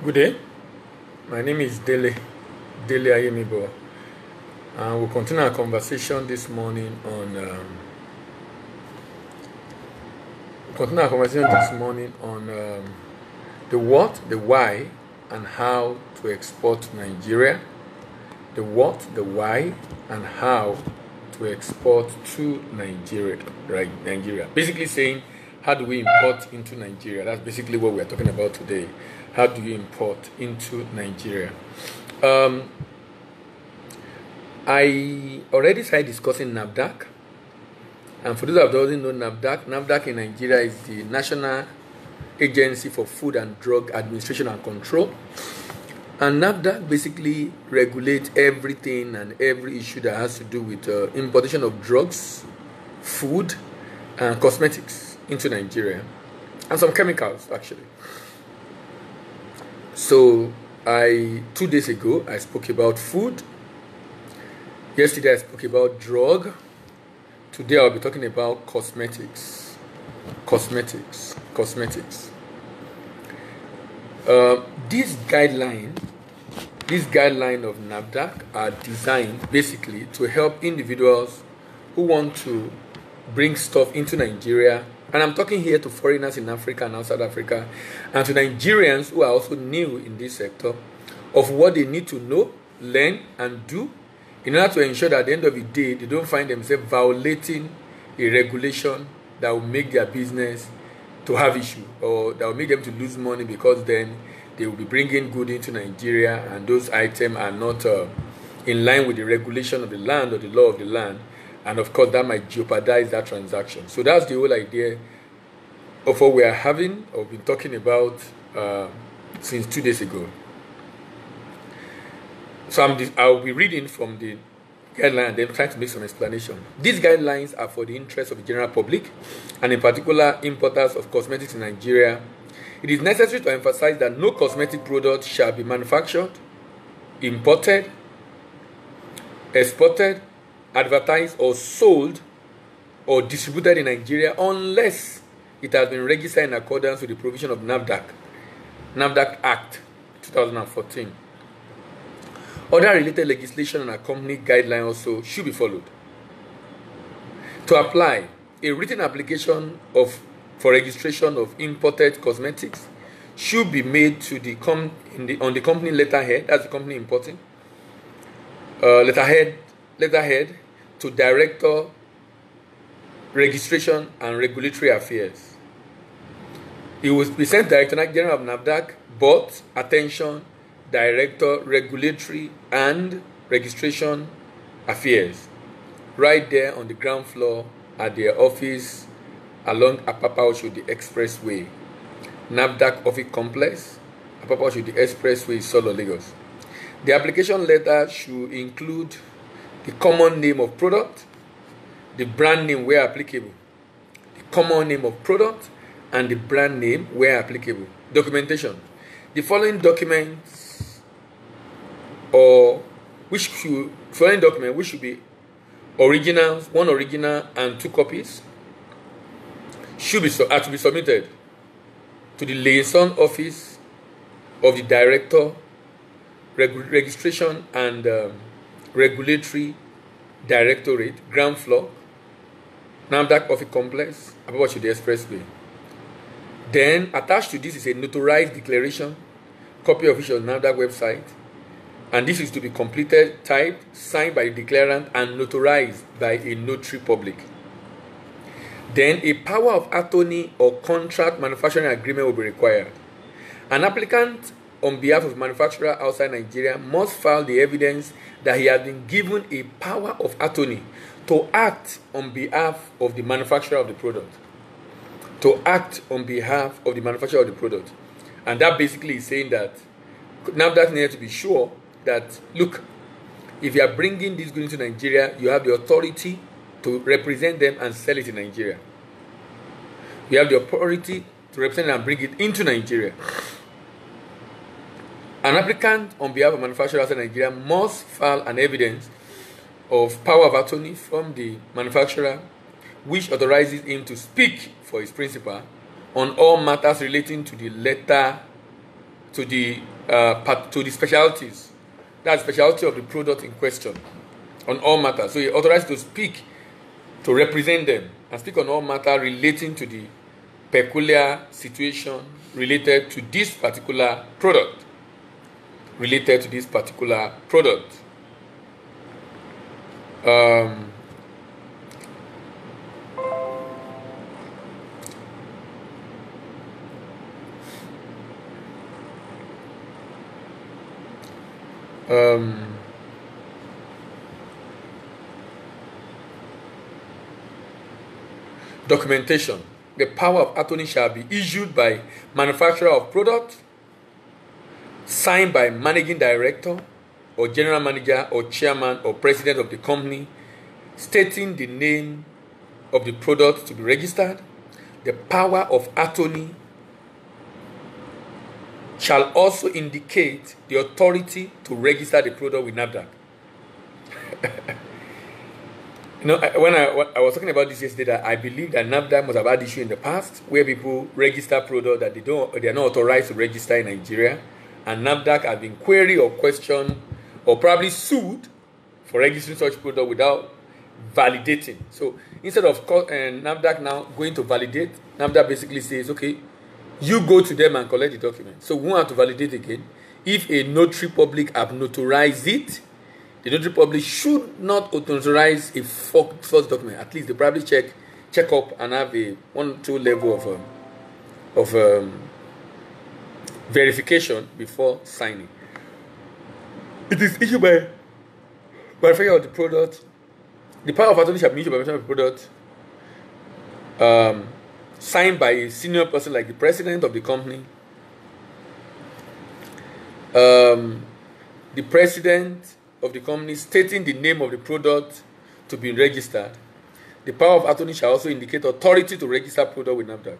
Good day. My name is Dele Ayemibo, and we'll continue our conversation this morning on the what, the why, and how to export Nigeria. The what, the why, and how to export to Nigeria. Right, Nigeria. Basically saying, how do we import into Nigeria? That's basically what we're talking about today. How do you import into Nigeria? I already started discussing NAFDAC. And for those that doesn't know NAFDAC in Nigeria is the National Agency for Food and Drug Administration and Control. And NAFDAC basically regulates everything and every issue that has to do with importation of drugs, food, and cosmetics into Nigeria. And some chemicals, actually. So 2 days ago, I spoke about food. Yesterday, I spoke about drug. Today, I'll be talking about cosmetics. This guideline of NAFDAC are designed basically to help individuals who want to bring stuff into Nigeria. And I'm talking here to foreigners in Africa and outside Africa, and to Nigerians who are also new in this sector, of what they need to know, learn, and do in order to ensure that at the end of the day, they don't find themselves violating a regulation that will make their business to have issue, or that will make them to lose money, because then they will be bringing goods into Nigeria and those items are not in line with the regulation of the land or the law of the land. And of course, that might jeopardize that transaction. So that's the whole idea of what we are having, or been talking about since 2 days ago. So I'll be reading from the guideline and then trying to make some explanation. These guidelines are for the interest of the general public, and in particular, importers of cosmetics in Nigeria. It is necessary to emphasize that no cosmetic product shall be manufactured, imported, exported, advertised, or sold or distributed in Nigeria unless it has been registered in accordance with the provision of NAFDAC Act 2014. Other related legislation and accompanying guidelines also should be followed. To apply, a written application for registration of imported cosmetics should be made to on the company letterhead, that's the company importing, letterhead to Director, Registration and Regulatory Affairs. It will be sent Director General of NAFDAC, but attention, Director, Regulatory and Registration Affairs, right there on the ground floor at their office along Apapa Oshodi Expressway, NAFDAC Office Complex, Apapa Oshodi Expressway, Solo, Lagos. The application letter should include the common name of product, the brand name where applicable, the common name of product, and the brand name where applicable. Documentation. The following documents, which should be originals, one original and 2 copies, to be submitted to the liaison office of the Director, Registration and Regulatory Directorate, ground floor, NAFDAC Office Complex, Apapa Oshodi Expressway. Then, attached to this is a notarized declaration, copy of which is on NAFDAC website, and this is to be completed, typed, signed by the declarant, and notarized by a notary public. Then, a power of attorney or contract manufacturing agreement will be required. An applicant on behalf of manufacturer outside Nigeria must file the evidence that he has been given a power of attorney to act on behalf of the manufacturer of the product. And that basically is saying that NAFDAC needs to be sure that, look, if you are bringing these goods into Nigeria, you have the authority to represent them and sell it in Nigeria. You have the authority to represent them and bring it into Nigeria. An applicant on behalf of manufacturer outside Nigeria must file an evidence of power of attorney from the manufacturer, which authorizes him to speak for his principal on all matters relating to the to the specialties. That's specialty of the product in question on all matters. So you're authorized to speak, to represent them, and speak on all matter relating to the peculiar situation related to this particular product. Related to this particular product. Documentation. The power of attorney shall be issued by manufacturer of product, signed by managing director or general manager or chairman or president of the company, stating the name of the product to be registered. The power of attorney shall also indicate the authority to register the product with NAFDAC. When I was talking about this yesterday, that I believe that NAFDAC must have had issue in the past where people register product that they are not authorized to register in Nigeria, and NAFDAC has been queried or questioned or probably sued for registering such product without validating. So instead of NAFDAC now going to validate, NAFDAC basically says, okay, you go to them and collect the document. So we won't have to validate again. If a notary public have notarized it, the notary public should not authorize a false document. At least they probably check up and have a 1-2 level of verification before signing. It is issued by manufacturer of the product. The power of attorney shall be issued by manufacturer of the product, signed by a senior person like the president of the company. The president of the company stating the name of the product to be registered. The power of attorney shall also indicate authority to register product with NAFDAC.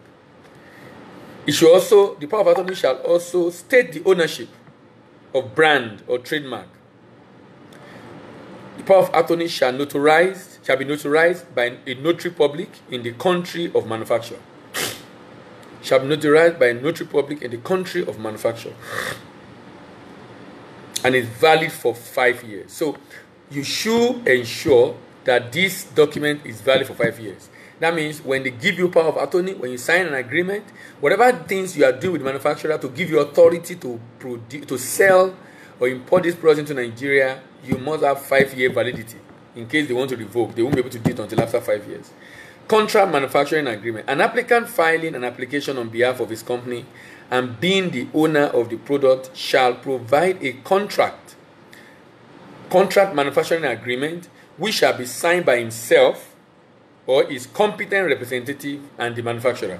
The power of attorney shall also state the ownership of brand or trademark. The power of attorney shall be notarized by a notary public in the country of manufacture. Shall be notarized by a notary public in the country of manufacture. And is valid for 5 years. So you should ensure that this document is valid for 5 years. That means when they give you power of attorney, when you sign an agreement, whatever things you are doing with the manufacturer to give you authority to sell or import this product into Nigeria, you must have 5-year validity. In case they want to revoke, they won't be able to do it until after 5 years. Contract manufacturing agreement. An applicant filing an application on behalf of his company and being the owner of the product shall provide a contract manufacturing agreement which shall be signed by himself or his competent representative and the manufacturer.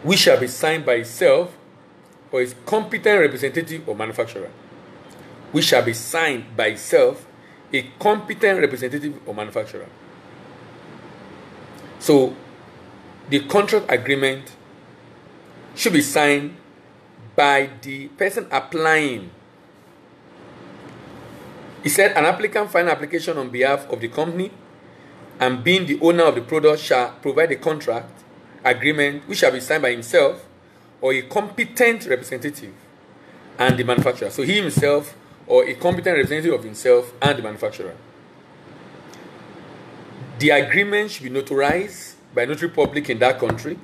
Which shall be signed by himself or his competent representative or manufacturer. Which shall be signed by himself, a competent representative or manufacturer. So the contract agreement should be signed by the person applying. He said an applicant filing an application on behalf of the company and being the owner of the product shall provide a contract agreement which shall be signed by himself or a competent representative and the manufacturer. So he himself or a competent representative of himself and the manufacturer. The agreement should be notarized by notary public in that country,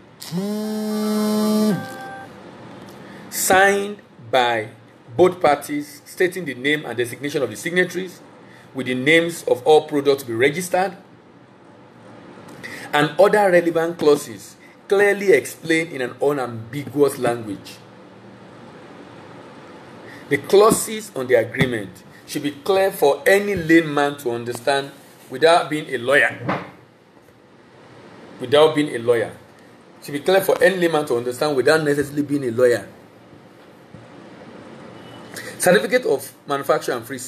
signed by both parties, stating the name and designation of the signatories, with the names of all products to be registered, and other relevant clauses clearly explained in an unambiguous language. The clauses on the agreement should be clear for any layman to understand without being a lawyer. Without being a lawyer. It should be clear for any layman to understand without necessarily being a lawyer. Certificate of manufacture and free